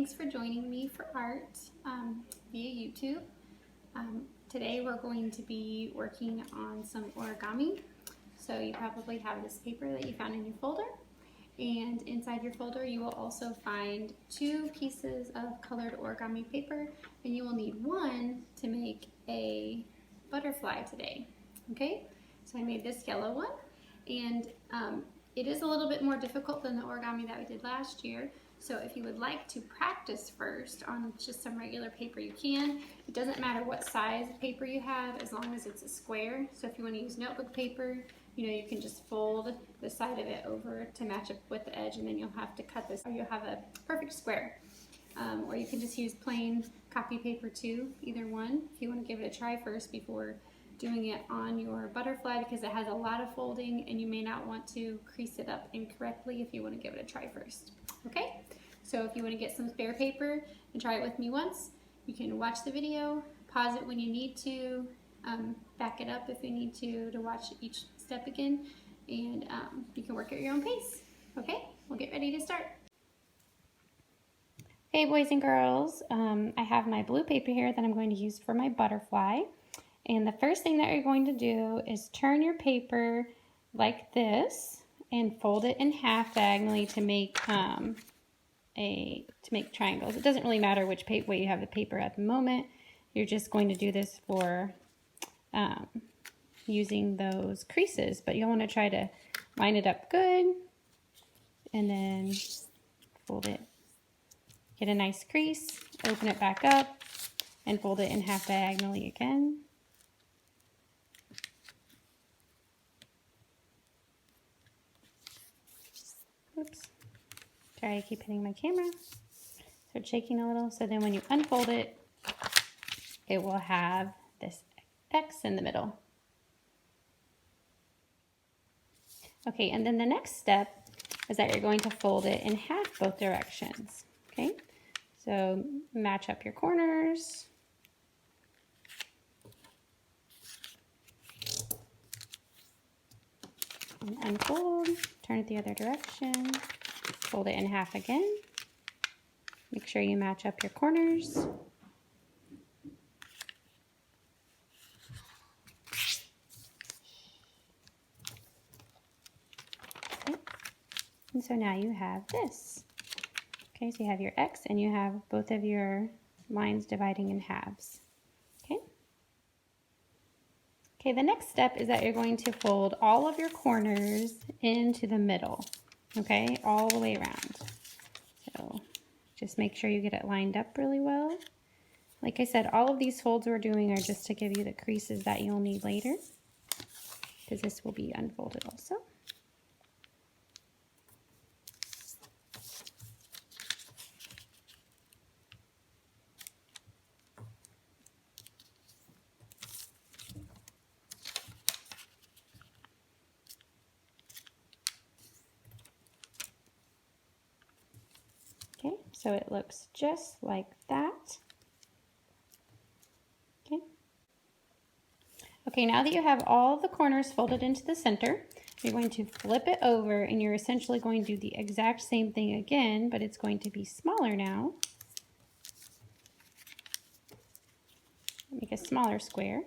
thanks for joining me for art via YouTube. Today we're going to be working on some origami. So you probably have this paper that you found in your folder, and inside your folder you will also find 2 pieces of colored origami paper, and you will need one to make a butterfly today. Okay, so I made this yellow one, and it is a little bit more difficult than the origami that we did last year. So if you would like to practice first on just some regular paper, you can. It doesn't matter what size of paper you have as long as it's a square. So if you want to use notebook paper, you can just fold the side of it over to match up with the edge, and then you'll have to cut this, or you'll have a perfect square. Or you can just use plain copy paper too, either one, if you want to give it a try first before doing it on your butterfly, because it has a lot of folding and you may not want to crease it up incorrectly if you want to give it a try first. Okay, so if you want to get some spare paper and try it with me once, you can watch the video, pause it when you need to, back it up if you need to watch each step again, and you can work at your own pace. Okay, we'll get ready to start. Okay, boys and girls, I have my blue paper here that I'm going to use for my butterfly. And the first thing that you're going to do is turn your paper like this and fold it in half diagonally to make triangles. It doesn't really matter which way you have the paper at the moment. You're just going to do this for using those creases, but you'll want to try to line it up good and then fold it. Get a nice crease, open it back up, and fold it in half diagonally again. Oops, sorry, I keep hitting my camera. So it's shaking a little. So then when you unfold it, it will have this X in the middle. Okay, and then the next step is that you're going to fold it in half both directions. Okay, so match up your corners. And unfold, turn it the other direction, fold it in half again. Make sure you match up your corners. Okay. And so now you have this. Okay, so you have your X and you have both of your lines dividing in halves. Okay, the next step is that you're going to fold all of your corners into the middle, okay, all the way around. So just make sure you get it lined up really well. Like I said, all of these folds we're doing are just to give you the creases that you'll need later, because this will be unfolded also. Okay, so it looks just like that. Okay. Okay, now that you have all the corners folded into the center, you're going to flip it over and you're essentially going to do the exact same thing again, but it's going to be smaller now. Make a smaller square.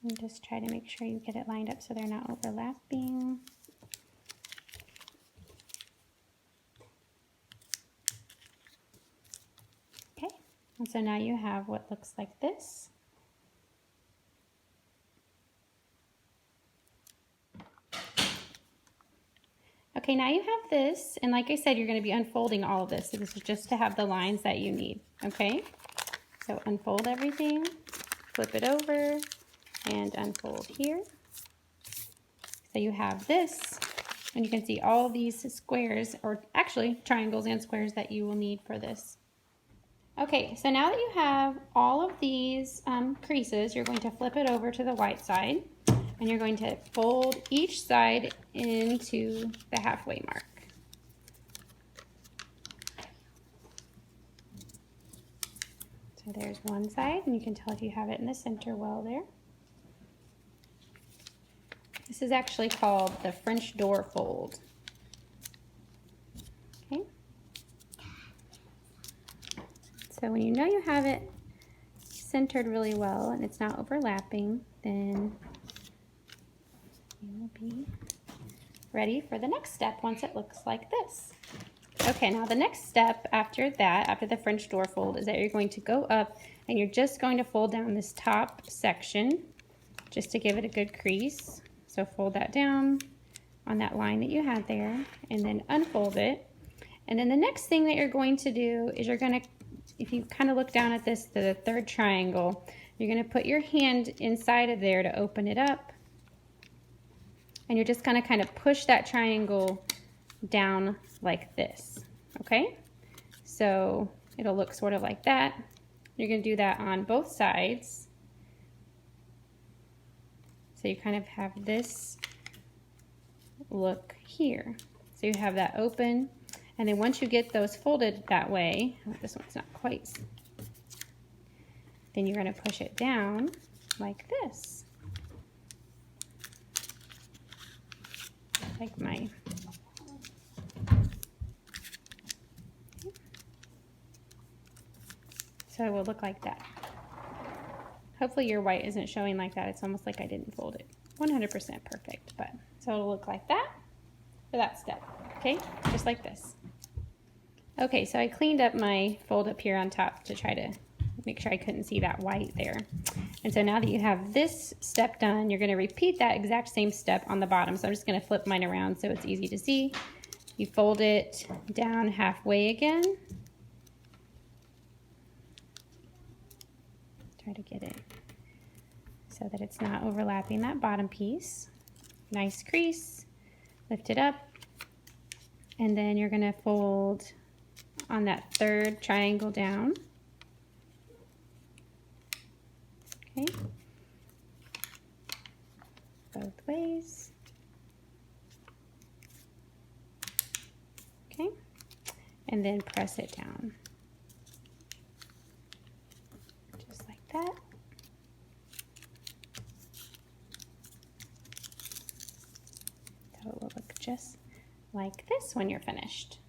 And just try to make sure you get it lined up so they're not overlapping. Okay, and so now you have what looks like this. Okay, now you have this, and like I said, you're going to be unfolding all of this. So this is just to have the lines that you need, okay? So unfold everything, flip it over, and unfold here. So you have this, and you can see all these squares, or actually triangles and squares that you will need for this. Okay, so now that you have all of these creases, you're going to flip it over to the white side, and you're going to fold each side into the halfway mark. So there's one side, and you can tell if you have it in the center well there. This is actually called the French door fold. Okay. So when you know you have it centered really well and it's not overlapping, then you will be ready for the next step once it looks like this. Okay, now the next step after that, after the French door fold, is that you're going to go up and you're just going to fold down this top section just to give it a good crease. So fold that down on that line that you had there and then unfold it. And then the next thing that you're going to do is you're going to, if you kind of look down at this, the third triangle, you're going to put your hand inside of there to open it up. And you're just going to kind of push that triangle down like this, okay? So it'll look sort of like that. You're going to do that on both sides. So you kind of have this look here. So you have that open, and then once you get those folded that way, this one's not quite, then you're going to push it down like this. Like my, so it will look like that. Hopefully your white isn't showing like that. It's almost like I didn't fold it 100% perfect, but so it'll look like that for that step. Okay, just like this. Okay, so I cleaned up my fold up here on top to try to make sure I couldn't see that white there. And so now that you have this step done, you're going to repeat that exact same step on the bottom. So I'm just going to flip mine around so it's easy to see. You fold it down halfway again. Try to get it so that it's not overlapping that bottom piece. Nice crease, lift it up, and then you're going to fold on that third triangle down. Okay, both ways. Okay, and then press it down. Just like that. So it will look just like this when you're finished.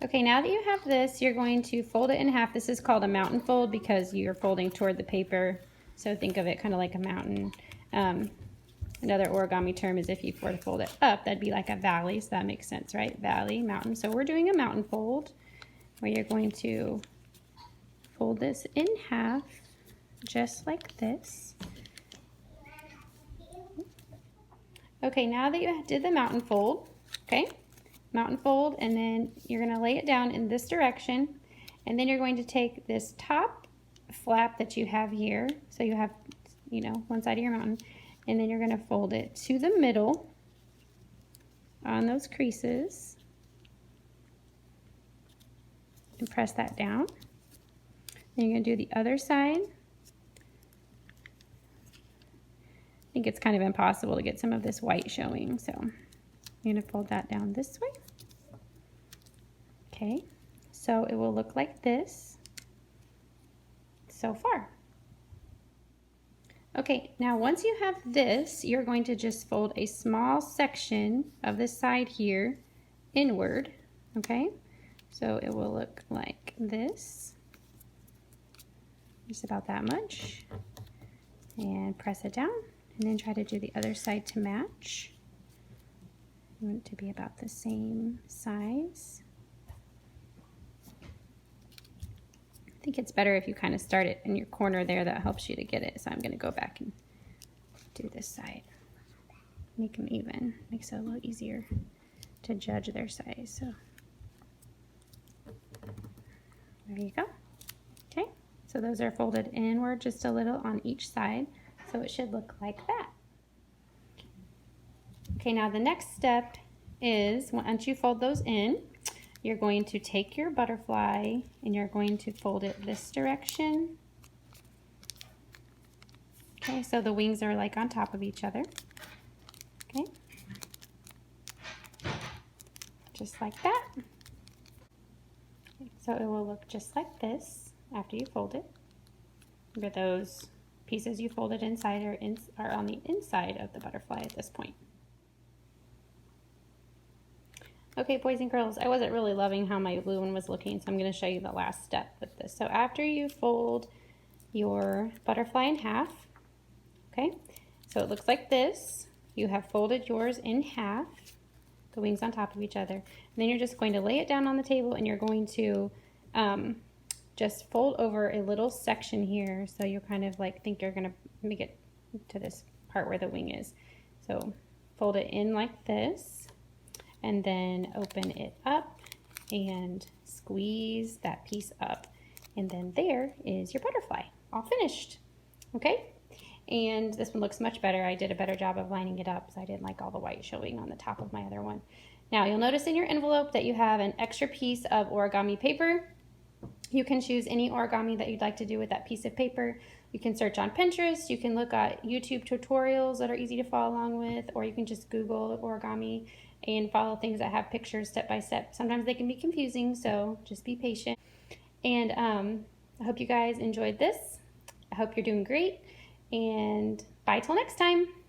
Okay, now that you have this, you're going to fold it in half. This is called a mountain fold because you're folding toward the paper. So think of it kind of like a mountain. Another origami term is if you were to fold it up, that'd be like a valley. So that makes sense, right? Valley, mountain. So we're doing a mountain fold where you're going to fold this in half just like this. Okay, now that you did the mountain fold, okay? Mountain fold, and then you're going to lay it down in this direction, and then you're going to take this top flap that you have here, so you have, you know, one side of your mountain, and then you're going to fold it to the middle on those creases and press that down. Then you're going to do the other side. I think it's kind of impossible to get some of this white showing, so you're going to fold that down this way. Okay, so it will look like this so far. Okay, now once you have this, you're going to just fold a small section of this side here inward, okay? So it will look like this, just about that much. And press it down, and then try to do the other side to match. You want it to be about the same size. I think it's better if you kind of start it in your corner there. That helps you to get it. So I'm going to go back and do this side. Make them even. Makes it a little easier to judge their size. So there you go. Okay, so those are folded inward just a little on each side. So it should look like that. Okay, now the next step is once you fold those in, you're going to take your butterfly and you're going to fold it this direction. Okay, so the wings are like on top of each other. Okay, just like that. Okay, so it will look just like this after you fold it. Look at those pieces you folded inside are on the inside of the butterfly at this point. Okay, boys and girls, I wasn't really loving how my blue one was looking, so I'm going to show you the last step with this. So after you fold your butterfly in half, okay, so it looks like this. You have folded yours in half, the wings on top of each other. And then you're just going to lay it down on the table, and you're going to just fold over a little section here, so you kind of like think you're going to make it to this part where the wing is. So fold it in like this, and then open it up and squeeze that piece up. And then there is your butterfly, all finished, okay? And this one looks much better. I did a better job of lining it up, so I didn't like all the white showing on the top of my other one. Now you'll notice in your envelope that you have an extra piece of origami paper. You can choose any origami that you'd like to do with that piece of paper. You can search on Pinterest, you can look at YouTube tutorials that are easy to follow along with, or you can just Google origami and follow things that have pictures step by step. Sometimes they can be confusing, so just be patient. And I hope you guys enjoyed this. I hope you're doing great, and bye till next time.